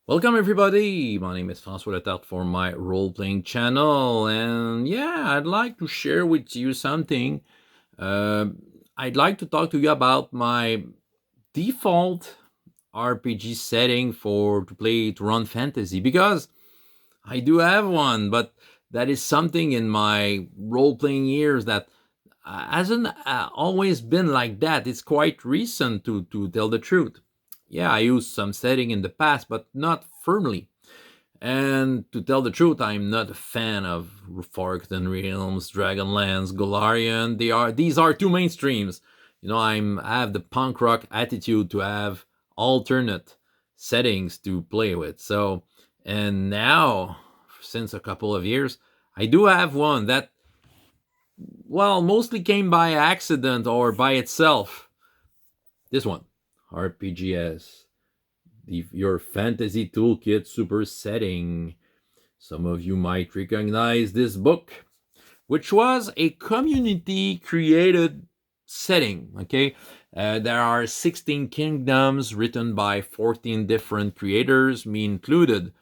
Welcome everybody, my name is François Letarte for my role-playing channel, and I'd like to share with you something. Uh, I'd like to talk to you about my default RPG setting to run fantasy, because I do have one, but that is something in my role-playing years that hasn't always been like that. It's quite recent, to tell the truth. Yeah, I used some setting in the past, but not firmly. And to tell the truth, I'm not a fan of Forgotten Realms, Dragonlance, Golarion. These are too mainstreams. I have the punk rock attitude to have alternate settings to play with. And now, since a couple of years, I do have one that, well, mostly came by accident or by itself. This one, RPGS, your fantasy toolkit super setting. Some of you might recognize this book, which was a community created setting. Okay, there are 16 kingdoms written by 14 different creators, me included,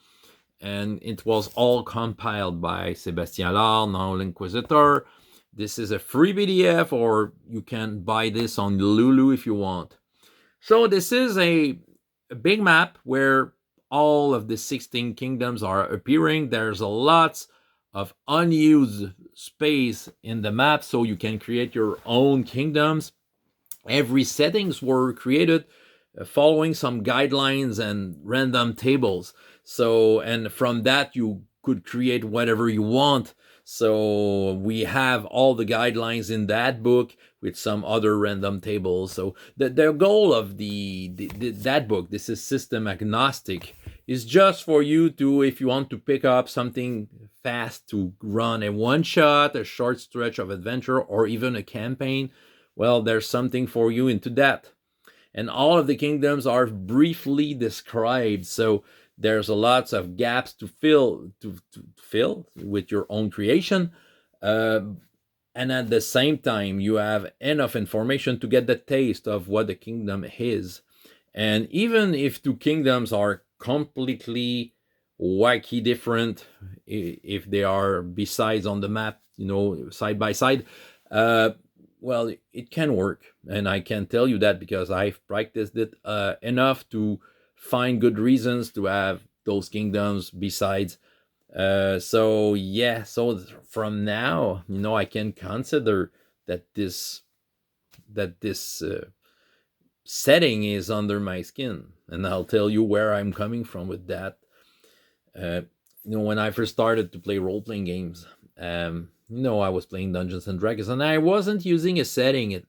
and it was all compiled by Sébastien Lard, now l'Inquisitor. This is a free PDF, or you can buy this on Lulu if you want. So this is a big map where all of the 16 kingdoms are appearing. There's a lots of unused space in the map, so you can create your own kingdoms. Every settings were created following some guidelines and random tables. And from that you could create whatever you want. So we have all the guidelines in that book with some other random tables. So the goal of that book, this is system agnostic, is just for you to, if you want to pick up something fast to run a one shot, a short stretch of adventure, or even a campaign, well, there's something for you into that. And all of the kingdoms are briefly described, so there's a lots of gaps to fill with your own creation, and at the same time you have enough information to get the taste of what the kingdom is. And even if two kingdoms are completely wacky different, if they are besides on the map, side by side, well, it can work, and I can tell you that because I've practiced it enough to find good reasons to have those kingdoms besides. So from now, I can consider that this setting is under my skin, and I'll tell you where I'm coming from with that. When I first started to play role-playing games, I was playing Dungeons and Dragons, and I wasn't using a setting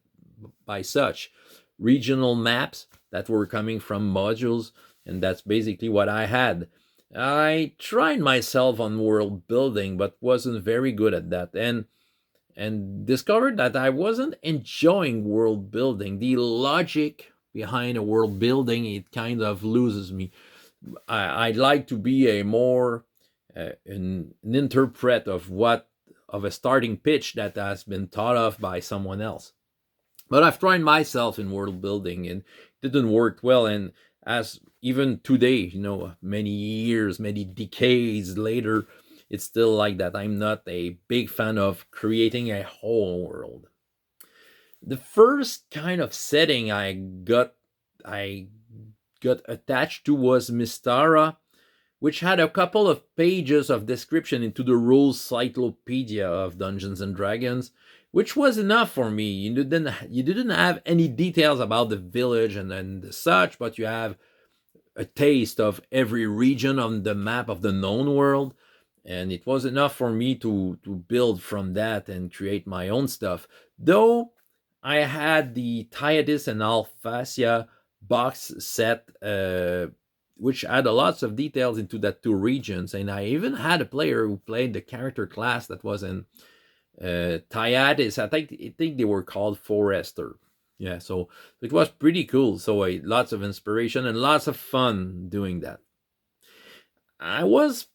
by such regional maps that were coming from modules, and that's basically what I had. I tried myself on world building, but wasn't very good at that, and discovered that I wasn't enjoying world building. The logic behind a world building, it kind of loses me. I'd like to be a more an interpret of a starting pitch that has been thought of by someone else. But I've tried myself in world building, and it didn't work well. And as even today, many years, many decades later, it's still like that. I'm not a big fan of creating a whole world. The first kind of setting I got attached to was Mystara, which had a couple of pages of description into the rules cyclopedia of Dungeons and Dragons, which was enough for me. You didn't have any details about the village and such, but you have a taste of every region on the map of the known world, and it was enough for me to build from that and create my own stuff. Though I had the Thyadis and Alphasia box set, which had a lots of details into that two regions, and I even had a player who played the character class that was in Thyadis. I think they were called Forester. Yeah, so it was pretty cool. So lots of inspiration and lots of fun doing that. I was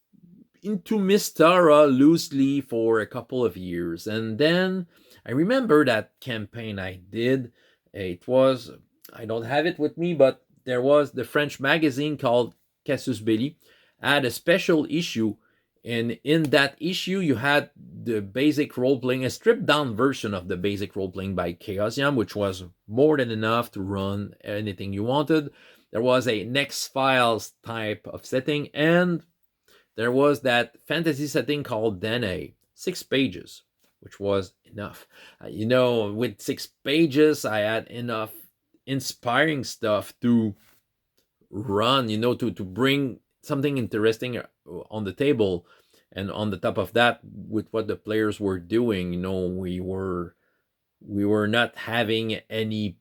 into Mystara loosely for a couple of years, and then I remember that campaign I did. It was, I don't have it with me, but there was the French magazine called Casus Belli, had a special issue. And in that issue, you had the basic role playing, a stripped down version of the basic role playing by Chaosium, which was more than enough to run anything you wanted. There was a Next Files type of setting, and there was that fantasy setting called Dene, 6 pages, which was enough. With 6 pages, I had enough inspiring stuff to run, to bring something interesting on the table. And on the top of that, with what the players were doing, we were not having any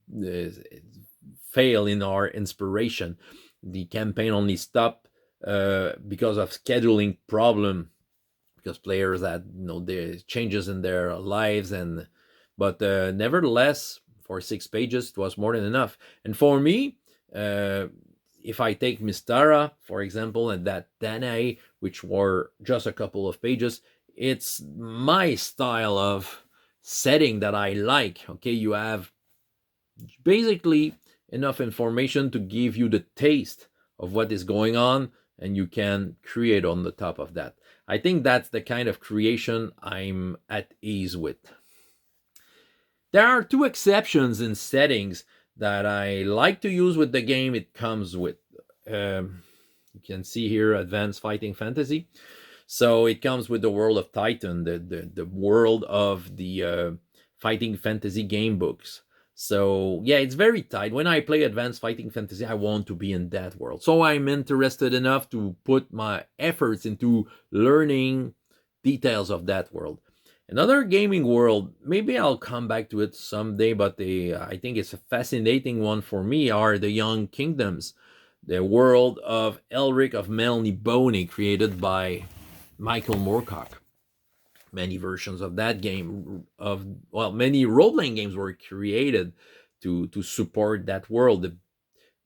fail in our inspiration. The campaign only stopped because of scheduling problem, because players had the changes in their lives. But nevertheless, for 6 pages, it was more than enough. And for me, if I take Mystara, for example, and that Danae, which were just a couple of pages, it's my style of setting that I like. Okay, you have basically enough information to give you the taste of what is going on, and you can create on the top of that. I think that's the kind of creation I'm at ease with. There are 2 exceptions in settings that I like to use with the game it comes with. You can see here Advanced Fighting Fantasy. So it comes with the World of Titan, the world of the fighting fantasy game books. So yeah, it's very tight. When I play Advanced Fighting Fantasy, I want to be in that world. So I'm interested enough to put my efforts into learning details of that world. Another gaming world, maybe I'll come back to it someday, but I think it's a fascinating one for me, are the Young Kingdoms. The world of Elric of Melniboné, created by Michael Moorcock. Many versions of that game, many role-playing games were created to support that world.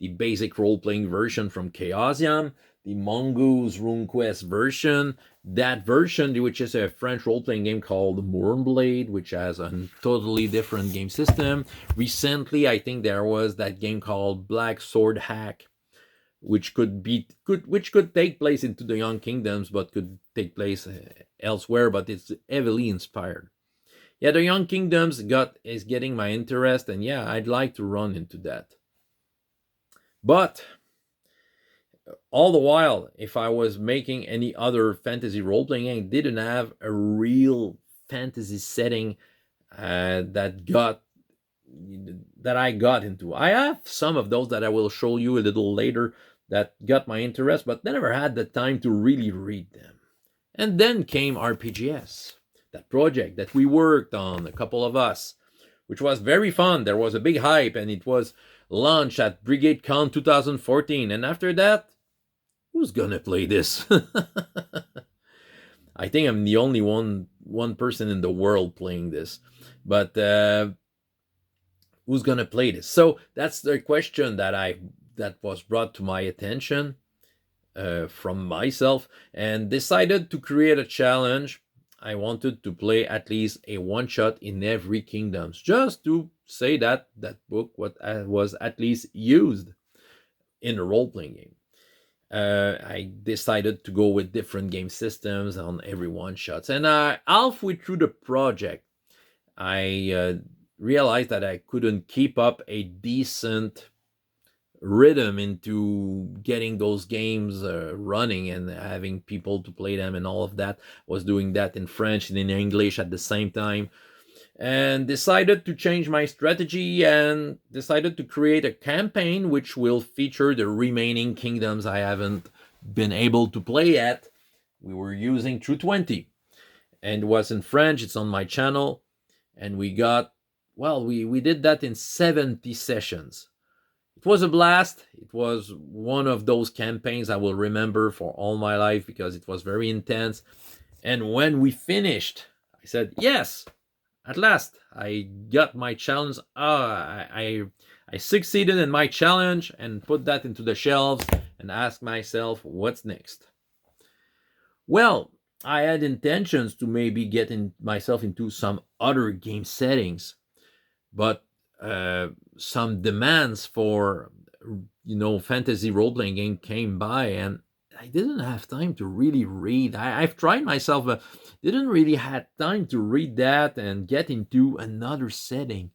The basic role-playing version from Chaosium, the Mongoose RuneQuest version, that version, which is a French role-playing game called Mournblade, which has a totally different game system. Recently, I think there was that game called Black Sword Hack, which could take place into the Young Kingdoms, but could take place elsewhere, but it's heavily inspired. Yeah, the Young Kingdoms is getting my interest, and yeah, I'd like to run into that. But all the while, if I was making any other fantasy role-playing game, didn't have a real fantasy setting that I got into. I have some of those that I will show you a little later that got my interest, but never had the time to really read them. And then came RPGS, that project that we worked on, a couple of us, which was very fun. There was a big hype, and it was launched at Brigade Con 2014. And after that, who's gonna play this? I think I'm the only one person in the world playing this. But who's gonna play this? So that's the question that was brought to my attention from myself, and decided to create a challenge. I wanted to play at least a one-shot in every kingdoms, just to say that book was at least used in a role-playing game. I decided to go with different game systems on every one-shots, and halfway through the project, I realized that I couldn't keep up a decent rhythm into getting those games running and having people to play them and all of that. Was doing that in French and in English at the same time, and decided to change my strategy and decided to create a campaign which will feature the remaining kingdoms I haven't been able to play yet. We were using True 20, and it was in French. It's on my channel, and we did that in 70 sessions. It was a blast. It was one of those campaigns I will remember for all my life because it was very intense. And when we finished, I said, yes, at last, I got my challenge. I succeeded in my challenge, and put that into the shelves and asked myself, what's next? Well, I had intentions to maybe get myself into some other game settings, but some demands for fantasy role-playing game came by, and I didn't have time to really read. I've tried myself, but didn't really had time to read that and get into another setting.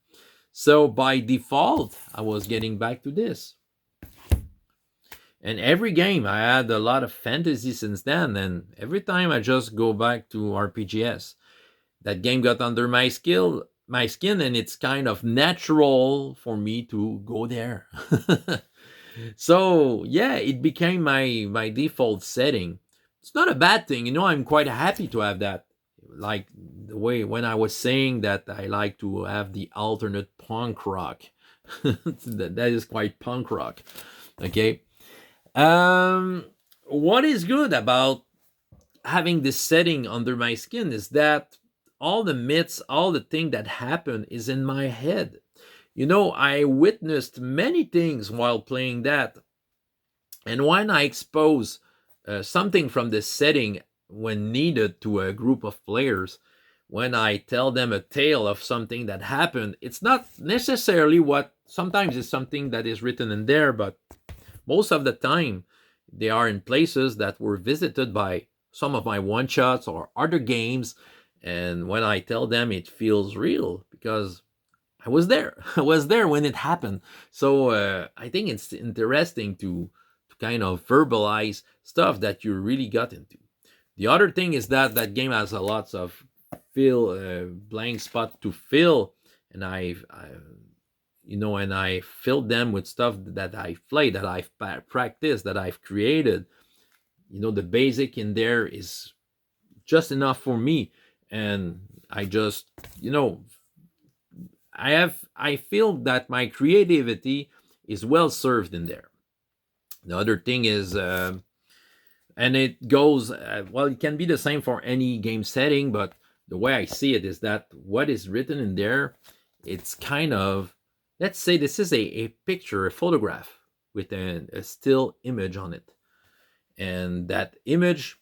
So by default, I was getting back to this. And every game, I had a lot of fantasy since then. And every time I just go back to RPGs, that game got under my skin, and it's kind of natural for me to go there. So yeah, it became my default setting. It's not a bad thing, I'm quite happy to have that. Like the way when I was saying that I like to have the alternate punk rock. That is quite punk rock. Okay. Um, what is good about having this setting under my skin is that all the myths, all the thing that happen is in my head. I witnessed many things while playing that. And when I expose something from the setting when needed to a group of players, when I tell them a tale of something that happened, it's not necessarily what sometimes it's something that is written in there, but most of the time they are in places that were visited by some of my one shots or other games. And when I tell them, it feels real because I was there. I was there when it happened. So I think it's interesting to kind of verbalize stuff that you really got into. The other thing is that that game has a lots of blank spot to fill, and and I filled them with stuff that I've played, that I've practiced, that I've created. The basic in there is just enough for me, and I just, I feel that my creativity is well served in there. The other thing is, and it goes well. It can be the same for any game setting, but the way I see it is that what is written in there, it's kind of, let's say this is a picture, a photograph with a still image on it, and that image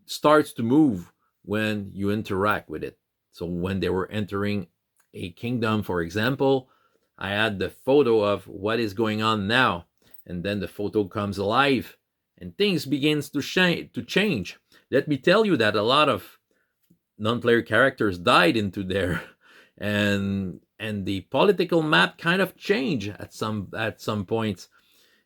starts to move when you interact with it. So when they were entering a kingdom, for example, I had the photo of what is going on now, and then the photo comes alive and things begins to change. Let me tell you that a lot of non-player characters died into there, and the political map kind of changed at some points,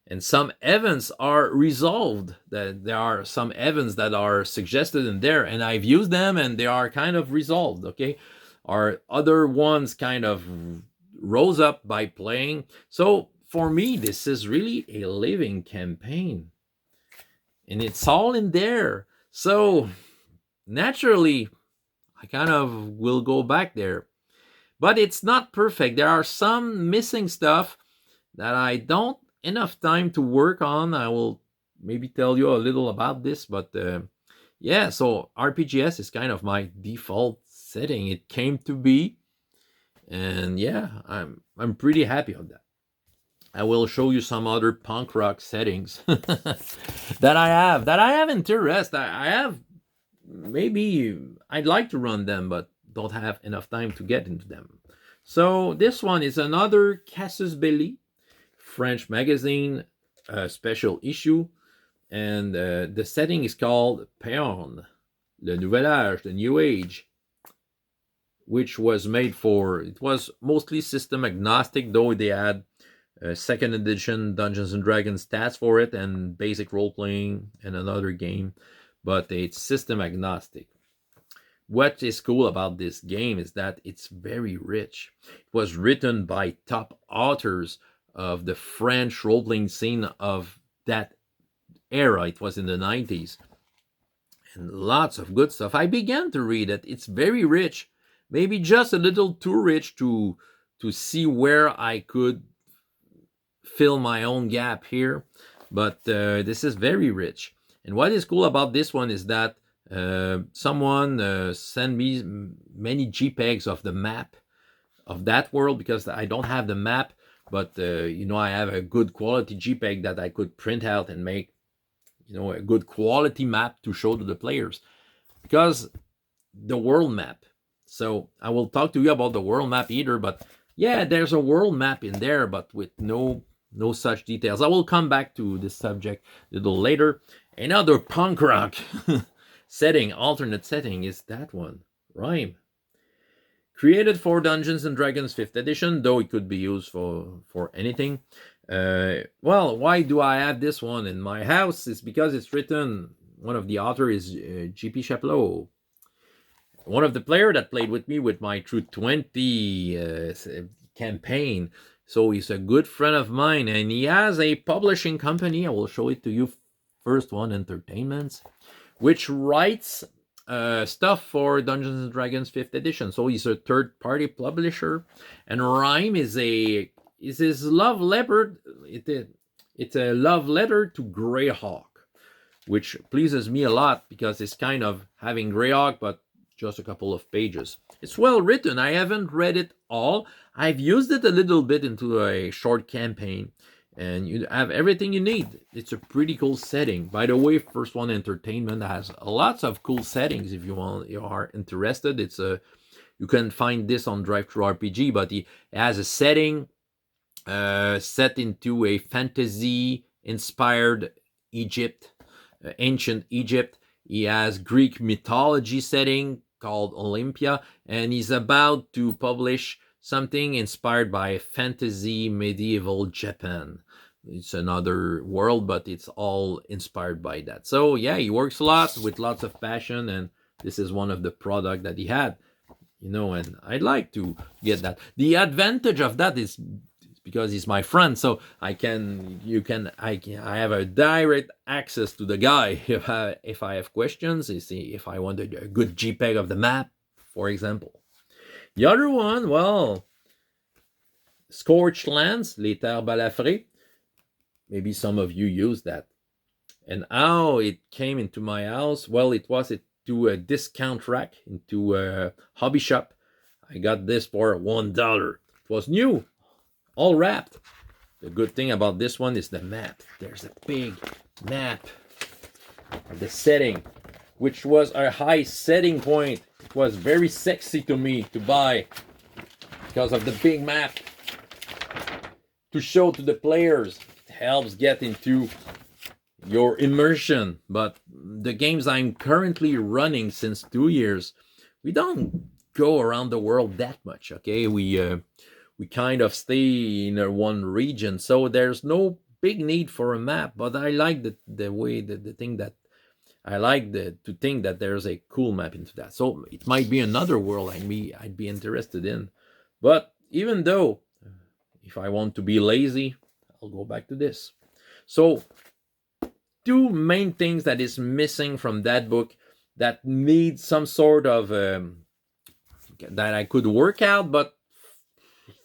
and some events are resolved. That there are some events that are suggested in there, and I've used them, and they are kind of resolved. Okay, or other ones kind of rose up by playing. So for me, this is really a living campaign, and it's all in there. So naturally, I kind of will go back there, but it's not perfect. There are some missing stuff that I don't enough time to work on. I will maybe tell you a little about this, but yeah. So RPGS is kind of my default setting. It came to be, and yeah, I'm pretty happy on that. I will show you some other punk rock settings that I have interest. I have, maybe I'd like to run them, but don't have enough time to get into them. So this one is another Casus Belli French magazine special issue, and the setting is called Péon, Le Nouvel Âge, the New Age, which was made for, it was mostly system agnostic, though they had second edition Dungeons and Dragons stats for it, and basic role playing and another game, but it's system agnostic. What is cool about this game is that it's very rich. It was written by top authors of the French role playing scene of that era. It was in the 90s, and lots of good stuff. I began to read it. It's very rich, maybe just a little too rich to see where I could fill my own gap here, but this is very rich. And what is cool about this one is that someone sent me many JPEGs of the map of that world, because I don't have the map, but I have a good quality JPEG that I could print out and make a good quality map to show to the players, because the world map. So I will talk to you about the world map either, but yeah, there's a world map in there, but with no no such details. I will come back to this subject a little later. Another punk rock setting, alternate setting, is that one. Rime. Created for Dungeons and Dragons 5th edition, though it could be used for anything. Well, why do I have this one in my house? It's because it's written, one of the authors is J.P. Chapelot, one of the players that played with me with my True 20 campaign. So he's a good friend of mine, and he has a publishing company. I will show it to you. First One Entertainments, which writes stuff for Dungeons and Dragons 5th edition. So he's a third-party publisher, and Rime is his love letter. It's a love letter to Greyhawk, which pleases me a lot because it's kind of having Greyhawk, but just a couple of pages. It's well written. I haven't read it all. I've used it a little bit into a short campaign, and you have everything you need. It's a pretty cool setting. By the way, First One Entertainment has lots of cool settings. If you are interested, you can find this on Drive-Thru RPG, but it has a setting set into a fantasy-inspired Egypt, ancient Egypt. He has Greek mythology setting called Olympia, and he's about to publish something inspired by fantasy medieval Japan. It's another world, but it's all inspired by that. So yeah, he works a lot with lots of passion, and this is one of the product that he had, and I'd like to get that. The advantage of that is because he's my friend, so I have a direct access to the guy if I have questions. If I want a good JPEG of the map, for example. The other one, well, Scorched Lands, Les Terres Balafrées. Maybe some of you use that. And how it came into my house, well, it was to a discount rack, into a hobby shop. I got this for $1. It was new, all wrapped. The good thing about this one is the map. There's a big map of the setting, which was a high setting point. It was very sexy to me to buy because of the big map to show to the players. It helps get into your immersion. But the games I'm currently running since 2 years, we don't go around the world that much, okay? We kind of stay in one region, so there's no big need for a map. But I like the thing that I like to think that there's a cool map into that. So it might be another world I'd be interested in. But even though, if I want to be lazy, I'll go back to this. So two main things that is missing from that book that need some sort of that I could work out, but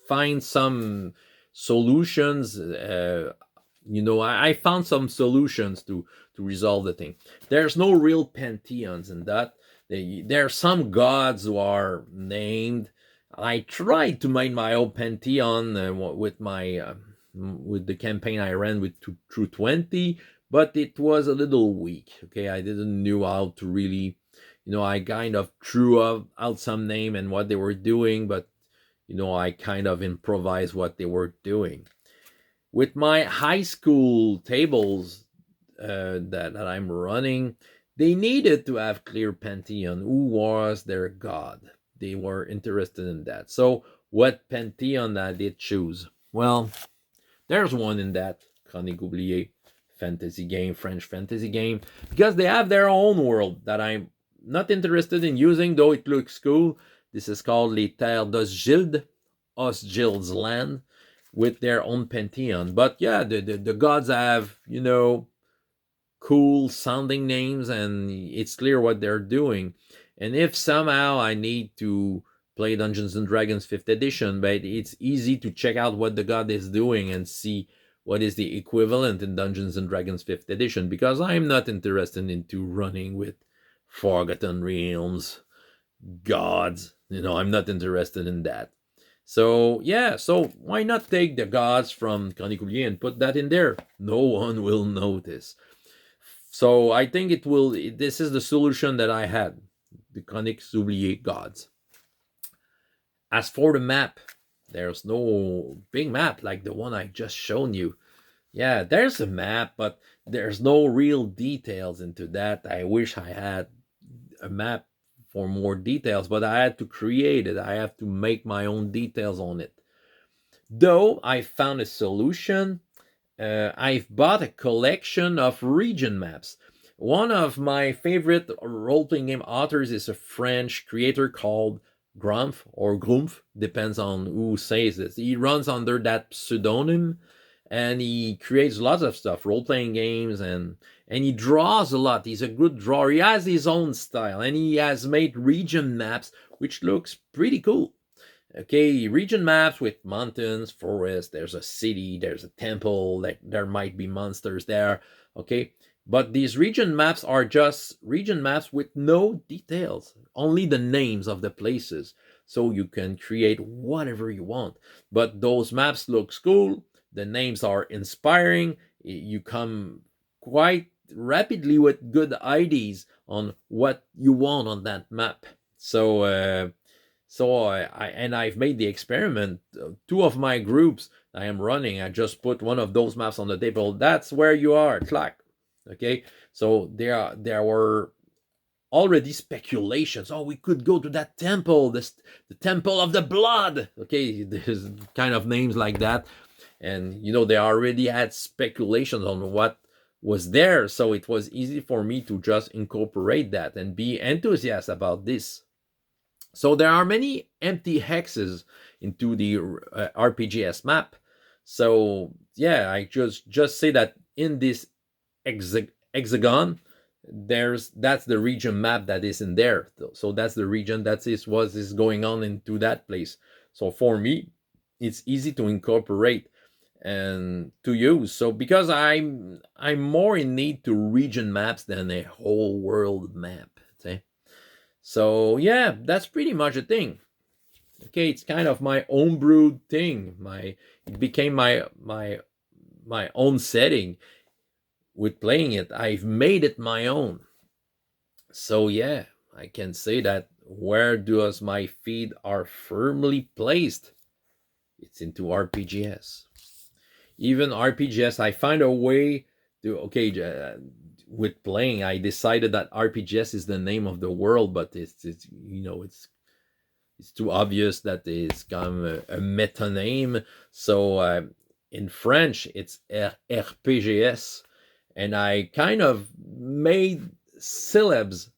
find some solutions. I found some solutions to resolve the thing. There's no real pantheons in that. There are some gods who are named. I tried to make my own pantheon with the campaign I ran with True 20, but it was a little weak. Okay, I didn't know how to really, I kind of threw out some name and what they were doing, but I kind of improvised what they were doing. With my high school tables that I'm running, they needed to have clear pantheon. Who was their god? They were interested in that. So what pantheon did they choose? Well, there's one in that Chronique Oubliée fantasy game, French fantasy game, because they have their own world that I'm not interested in using, though it looks cool. This is called Les Terres d'Osgilde, Osgilde's land, with their own pantheon. But yeah, the gods have, cool sounding names, and it's clear what they're doing. And if somehow I need to play Dungeons and Dragons 5th edition, but it's easy to check out what the god is doing and see what is the equivalent in Dungeons and Dragons 5th edition, because I'm not interested into running with Forgotten Realms, gods. I'm not interested in that. So yeah, so why not take the gods from Chronique Oubliée and put that in there? No one will notice. So I think this is the solution that I had, the Chroniques Oubliées gods. As for the map, There's no big map like the one I just shown you. Yeah, there's a map, but there's no real details into that. I wish I had a map for more details, but I had to create it. I have to make my own details on it. Though I found a solution, I've bought a collection of region maps. One of my favorite role playing game authors is a French creator called Grumpf or Grumpf, depends on who says this. He runs under that pseudonym and he creates lots of stuff, role playing games, and he draws a lot. He's a good drawer. He has his own style and he has made region maps, which looks pretty cool. Okay, region maps with mountains, forests, there's a city, there's a temple, like there might be monsters there. Okay, but these region maps are just region maps with no details, only the names of the places. So you can create whatever you want. But those maps looks cool, the names are inspiring, you come quite rapidly with good ideas on what you want on that map. So I've made the experiment. Two of my groups I am running, I just put one of those maps on the table. That's where you are, clack. Okay, so there were already speculations. Oh, we could go to that temple, the temple of the blood. Okay, there's kind of names like that, and they already had speculations on what was there, so it was easy for me to just incorporate that and be enthusiastic about this. So there are many empty hexes into the RPGS map. So yeah, I just say that in this hexagon, that's the region map that is in there. So that's the region that is what is going on into that place. So for me, it's easy to incorporate and to use. So because I'm more in need to region maps than a whole world map. Okay? So yeah, that's pretty much a thing. Okay, it's kind of my own brewed thing. It became my own setting with playing it. I've made it my own. So yeah, I can say that where does my feet are firmly placed? It's into RPGS. Even RPGS, I find a way to with playing. I decided that RPGS is the name of the world, but it's too obvious that it's become a meta name. So in French, it's RPGS, and I kind of made syllabs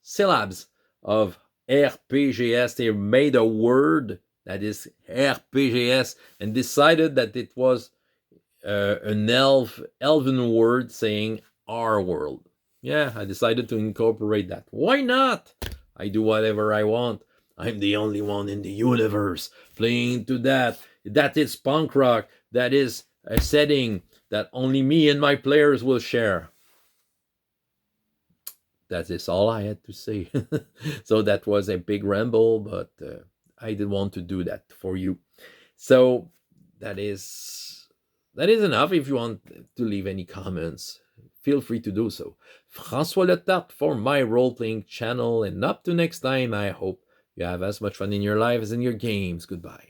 of RPGS. They made a word that is RPGS and decided that it was an elven word saying our world. Yeah, I decided to incorporate that. Why not? I do whatever I want. I'm the only one in the universe playing to that. That is punk rock. That is a setting that only me and my players will share. That is all I had to say. So that was a big ramble, but I didn't want to do that for you. So that is enough. If you want to leave any comments, feel free to do so. François Letarte for my role-playing channel, and up to next time, I hope you have as much fun in your life as in your games. Goodbye.